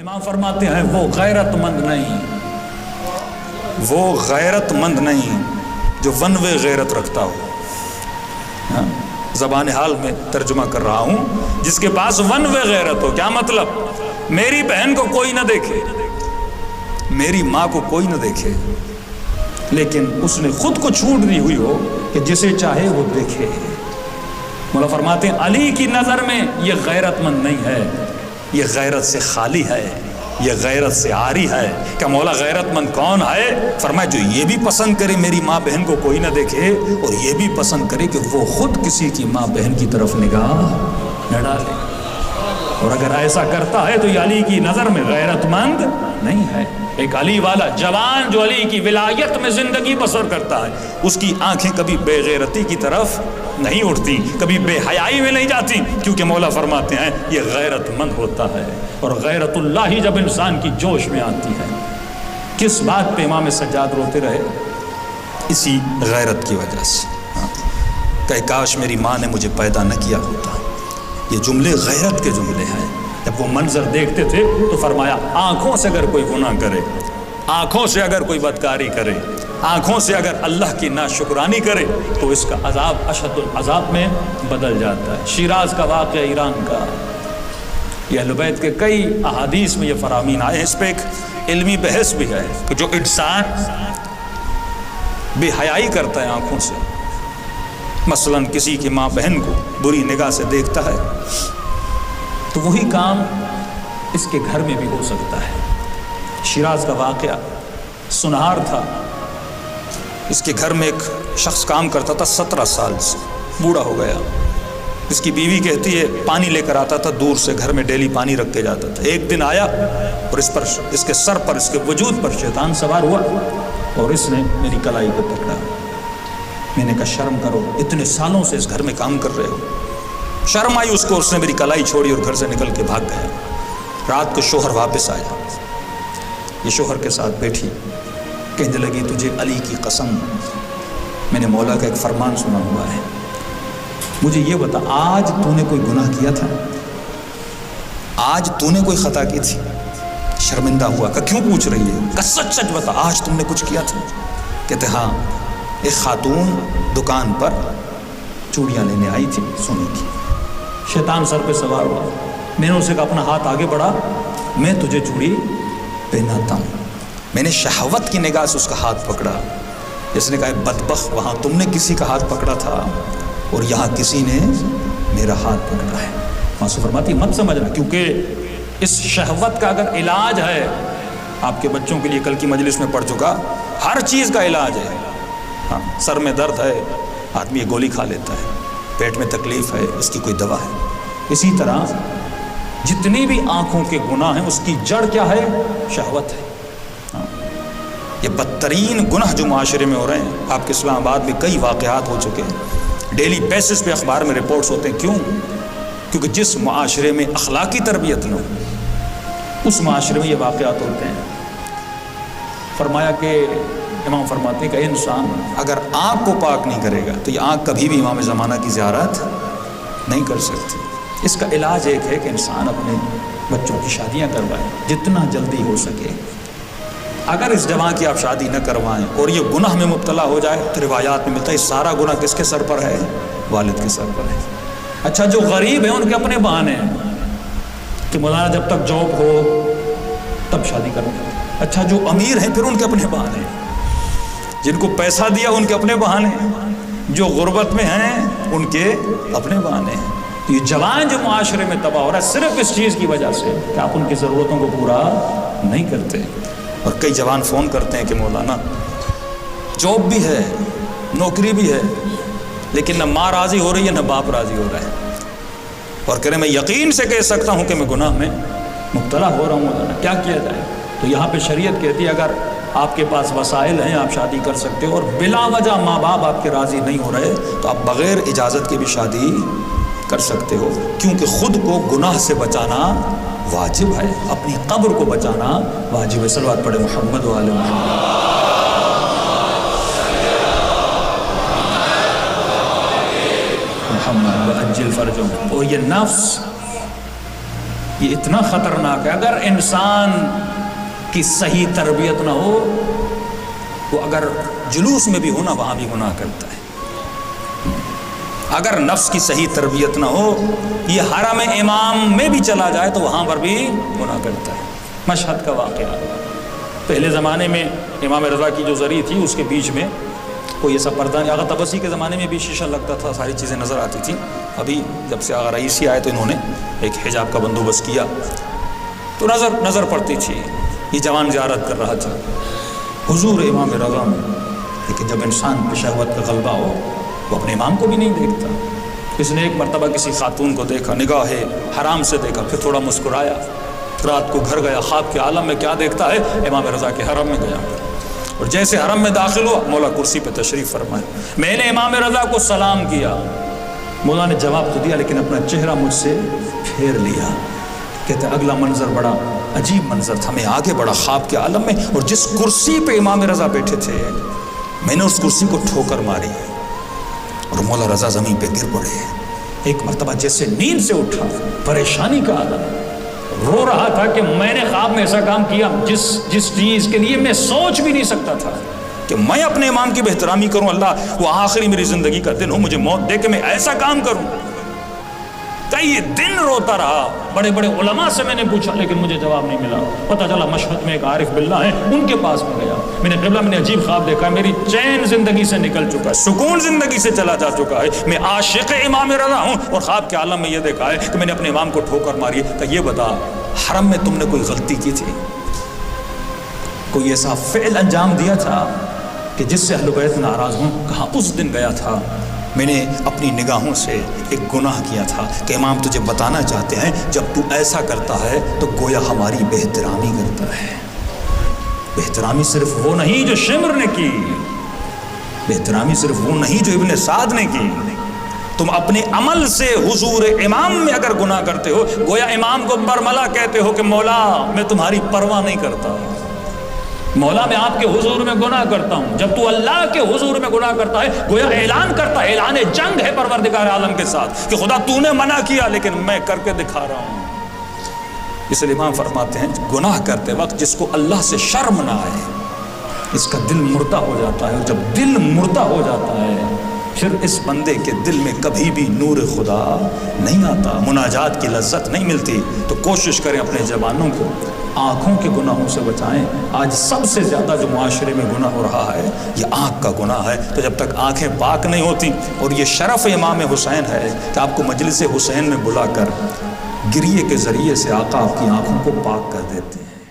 امام فرماتے ہیں وہ غیرت مند نہیں، وہ غیرت مند نہیں جو ونوے غیرت رکھتا ہو۔ زبان حال میں ترجمہ کر رہا ہوں، جس کے پاس ونوے غیرت ہو۔ کیا مطلب؟ میری بہن کو کوئی نہ دیکھے، میری ماں کو کوئی نہ دیکھے، لیکن اس نے خود کو چھوٹ دی ہوئی ہو کہ جسے چاہے وہ دیکھے۔ مولا فرماتے ہیں علی کی نظر میں یہ غیرت مند نہیں ہے، یہ غیرت سے خالی ہے، یہ غیرت سے عاری ہے۔ کہ مولا غیرت مند کون ہے؟ فرمایا جو یہ بھی پسند کرے میری ماں بہن کو کوئی نہ دیکھے، اور یہ بھی پسند کرے کہ وہ خود کسی کی ماں بہن کی طرف نگاہ نہ ڈالے۔ اور اگر ایسا کرتا ہے تو یہ علی کی نظر میں غیرت مند نہیں ہے۔ ایک علی والا جوان جو علی کی ولایت میں زندگی بسر کرتا ہے، اس کی آنکھیں کبھی بے غیرتی کی طرف نہیں اٹھتی، کبھی بے حیائی میں نہیں جاتی، کیونکہ مولا فرماتے ہیں یہ غیرت مند ہوتا ہے۔ اور غیرت اللہ ہی جب انسان کی جوش میں آتی ہے، کس بات پہ امام سجاد روتے رہے؟ اسی غیرت کی وجہ سے کہ کاش میری ماں نے مجھے پیدا نہ کیا ہوتا۔ یہ جملے غیرت کے جملے ہیں۔ جب وہ منظر دیکھتے تھے تو فرمایا آنکھوں سے اگر کوئی گناہ کرے، آنکھوں سے اگر کوئی بدکاری کرے، آنکھوں سے اگر اللہ کی ناشکرانی کرے تو اس کا عذاب اشد العذاب میں بدل جاتا ہے۔ شیراز کا واقعہ، ایران کا، یہ اہل بیت کے کئی احادیث میں یہ فرامین آئے ہیں۔ اس پہ ایک علمی بحث بھی ہے کہ جو انسان بے حیائی کرتا ہے آنکھوں سے، مثلا کسی کی ماں بہن کو بری نگاہ سے دیکھتا ہے، تو وہی کام اس کے گھر میں بھی ہو سکتا ہے۔ شیراز کا واقعہ، سنہار تھا، اس کے گھر میں ایک شخص کام کرتا تھا 17 سال سے، بوڑھا ہو گیا۔ اس کی بیوی کہتی ہے پانی لے کر آتا تھا دور سے، گھر میں ڈیلی پانی رکھ کے جاتا تھا۔ ایک دن آیا اور اس کے سر پر، اس کے وجود پر شیطان سوار ہوا اور اس نے میری کلائی کو پکڑا۔ میں نے کہا شرم کرو، اتنے سالوں سے اس گھر میں کام کر رہے ہو۔ شرم آئی اس کو، اس نے میری کلائی چھوڑی اور گھر سے نکل کے بھاگ گیا۔ رات کو شوہر واپس آیا، یہ شوہر کے ساتھ بیٹھی، کہنے لگی تجھے علی کی قسم، میں نے مولا کا ایک فرمان سنا ہوا ہے، مجھے یہ بتا آج تو نے کوئی گناہ کیا تھا؟ آج تو نے کوئی خطا کی تھی؟ شرمندہ ہوا کہ کیوں پوچھ رہی ہے؟ کہ سچ سچ بتا آج تم نے کچھ کیا تھا؟ کہتے ہاں، ایک خاتون دکان پر چوڑیاں لینے آئی تھی سونے کی، شیطان سر پہ سوار ہوا، میں نے اسے کہا اپنا ہاتھ آگے بڑھا، میں تجھے چوڑی پہناتا ہوں۔ میں نے شہوت کی نگاہ سے اس کا ہاتھ پکڑا، جس نے کہا بدبخت، وہاں تم نے کسی کا ہاتھ پکڑا تھا اور یہاں کسی نے میرا ہاتھ پکڑا ہے۔ ماسو فرماتی مت سمجھنا، کیونکہ اس شہوت کا اگر علاج ہے، آپ کے بچوں کے لیے کل کی مجلس میں پڑھ چکا، ہر چیز کا علاج ہے۔ ہاں، سر میں درد ہے، آدمی یہ گولی کھا لیتا ہے، پیٹ میں تکلیف ہے، اس کی کوئی دوا ہے۔ اسی طرح جتنی بھی آنکھوں کے گناہ ہیں اس کی جڑ کیا ہے؟ شہوت ہے۔ یہ بدترین گناہ جو معاشرے میں ہو رہے ہیں، آپ کے اسلام آباد میں کئی واقعات ہو چکے ہیں، ڈیلی بیسس پہ اخبار میں رپورٹس ہوتے ہیں۔ کیوں؟ کیونکہ جس معاشرے میں اخلاقی تربیت نہ ہو، اس معاشرے میں یہ واقعات ہوتے ہیں۔ فرمایا کہ امام فرماتے ہیں کہ انسان اگر آنکھ کو پاک نہیں کرے گا تو یہ آنکھ کبھی بھی امام زمانہ کی زیارت نہیں کر سکتی۔ اس کا علاج ایک ہے کہ انسان اپنے بچوں کی شادیاں کروائے جتنا جلدی ہو سکے۔ اگر اس جوان کی آپ شادی نہ کروائیں اور یہ گناہ میں مبتلا ہو جائے تو روایات میں ملتا ہے سارا گناہ کس کے سر پر ہے؟ والد کے سر پر ہے۔ اچھا جو غریب ہیں ان کے اپنے بہانے ہیں کہ مولانا جب تک جاب ہو تب شادی کروں گا۔ اچھا جو امیر ہیں پھر ان کے اپنے بہانے ہیں، جن کو پیسہ دیا ان کے اپنے بہانے ہیں، جو غربت میں ہیں ان کے اپنے بہانے ہیں۔ یہ جوان جو معاشرے میں تباہ ہو رہا ہے صرف اس چیز کی وجہ سے کہ آپ ان کی ضرورتوں کو پورا نہیں کرتے۔ اور کئی جوان فون کرتے ہیں کہ مولانا جاب بھی ہے، نوکری بھی ہے، لیکن نہ ماں راضی ہو رہی ہے نہ باپ راضی ہو رہا ہے، اور کہہ رہے میں یقین سے کہہ سکتا ہوں کہ میں گناہ میں مبتلا ہو رہا ہوں، مولانا کیا کیا جائے؟ تو یہاں پہ شریعت کہتی ہے اگر آپ کے پاس وسائل ہیں آپ شادی کر سکتے ہو، اور بلا وجہ ماں باپ آپ کے راضی نہیں ہو رہے تو آپ بغیر اجازت کے بھی شادی کر سکتے ہو، کیونکہ خود کو گناہ سے بچانا واجب ہے، اپنی قبر کو بچانا واجب ہے۔ صلوات پڑھے محمد و آل محمد۔ محمد وعجل فرجهم۔ اور یہ نفس یہ اتنا خطرناک ہے. اگر انسان کی صحیح تربیت نہ ہو، وہ اگر جلوس میں بھی ہو نا وہاں بھی گناہ کرتا ہے. اگر نفس کی صحیح تربیت نہ ہو، یہ حرم امام میں بھی چلا جائے تو وہاں پر بھی گناہ کرتا ہے. مشہد کا واقعہ، پہلے زمانے میں امام رضا کی جو زری تھی اس کے بیچ میں کوئی ایسا پردہ نہیں. آغا طبسی کے زمانے میں بھی شیشہ لگتا تھا، ساری چیزیں نظر آتی تھیں. ابھی جب سے آغا رئیسی آئے تو انہوں نے ایک حجاب کا بندوبست کیا تو نظر پڑتی تھی. یہ جوان زیارت کر رہا تھا حضور امام رضا میں، لیکن جب انسان پہ شہوت کا غلبہ ہو وہ اپنے امام کو بھی نہیں دیکھتا. اس نے ایک مرتبہ کسی خاتون کو دیکھا، نگاہ حرام سے دیکھا، پھر تھوڑا مسکرایا. رات کو گھر گیا، خواب کے عالم میں کیا دیکھتا ہے؟ امام رضا کے حرم میں گیا، اور جیسے حرم میں داخل ہوا مولا کرسی پہ تشریف فرمائے. میں نے امام رضا کو سلام کیا. مولا نے جواب تو دیا لیکن اپنا چہرہ مجھ سے پھیر لیا. کہتے اگلا منظر بڑا عجیب منظر تھا. میں آگے بڑا خواب کے عالم میں، اور جس کرسی پہ امام رضا بیٹھے تھے میں نے اس کرسی کو ٹھوکر ماری اور مولا رضا زمین پہ گر پڑے. ایک مرتبہ جیسے نیند سے اٹھا، پریشانی کا عالم، رو رہا تھا کہ میں نے خواب میں ایسا کام کیا جس چیز کے لیے میں سوچ بھی نہیں سکتا تھا کہ میں اپنے امام کی بہترامی کروں. اللہ، وہ آخری میری زندگی کا دن ہو، مجھے موت دے کے میں ایسا کام کروں. کئی دن روتا رہا. بڑے بڑے علماء سے میں نے پوچھا لیکن مجھے جواب نہیں ملا. پتہ چلا مشہد میں ایک عارف باللہ ہیں، ان کے پاس میں گیا. میں نے قبلہ، میں نے عجیب خواب دیکھا. میری چین زندگی سے نکل چکا ہے، سکون زندگی سے چلا جا چکا ہے. میں عاشق امام رضا ہوں اور خواب کے عالم میں یہ دیکھا ہے کہ میں نے اپنے امام کو ٹھوکر ماری. کہ یہ بتا، حرم میں تم نے کوئی غلطی کی تھی؟ کوئی ایسا فعل انجام دیا تھا کہ جس سے اہل بیت ناراض ہوں؟ کہا اس دن گیا تھا، میں نے اپنی نگاہوں سے ایک گناہ کیا تھا کہ امام تجھے بتانا چاہتے ہیں جب تو ایسا کرتا ہے تو گویا ہماری بہترامی کرتا ہے. بہترامی صرف وہ نہیں جو شمر نے کی، بہترامی صرف وہ نہیں جو ابن سعد نے کی. تم اپنے عمل سے حضور امام میں اگر گناہ کرتے ہو، گویا امام کو برملا کہتے ہو کہ مولا میں تمہاری پرواہ نہیں کرتا، مولا میں آپ کے حضور میں گناہ کرتا ہوں. جب تو اللہ کے حضور میں گناہ کرتا ہے گویا اعلان کرتا ہے، اعلان جنگ ہے پروردگار عالم کے ساتھ کہ خدا تو نے منع کیا لیکن میں کر کے دکھا رہا ہوں. اس لیے امام فرماتے ہیں گناہ کرتے وقت جس کو اللہ سے شرم نہ آئے اس کا دل مردہ ہو جاتا ہے، اور جب دل مردہ ہو جاتا ہے پھر اس بندے کے دل میں کبھی بھی نور خدا نہیں آتا، مناجات کی لذت نہیں ملتی. تو کوشش کریں اپنے زبانوں کو آنکھوں کے گناہوں سے بچائیں. آج سب سے زیادہ جو معاشرے میں گناہ ہو رہا ہے یہ آنکھ کا گناہ ہے. تو جب تک آنکھیں پاک نہیں ہوتی، اور یہ شرف امام حسین ہے کہ آپ کو مجلس حسین میں بلا کر گریے کے ذریعے سے آقا آپ کی آنکھوں کو پاک کر دیتے ہیں.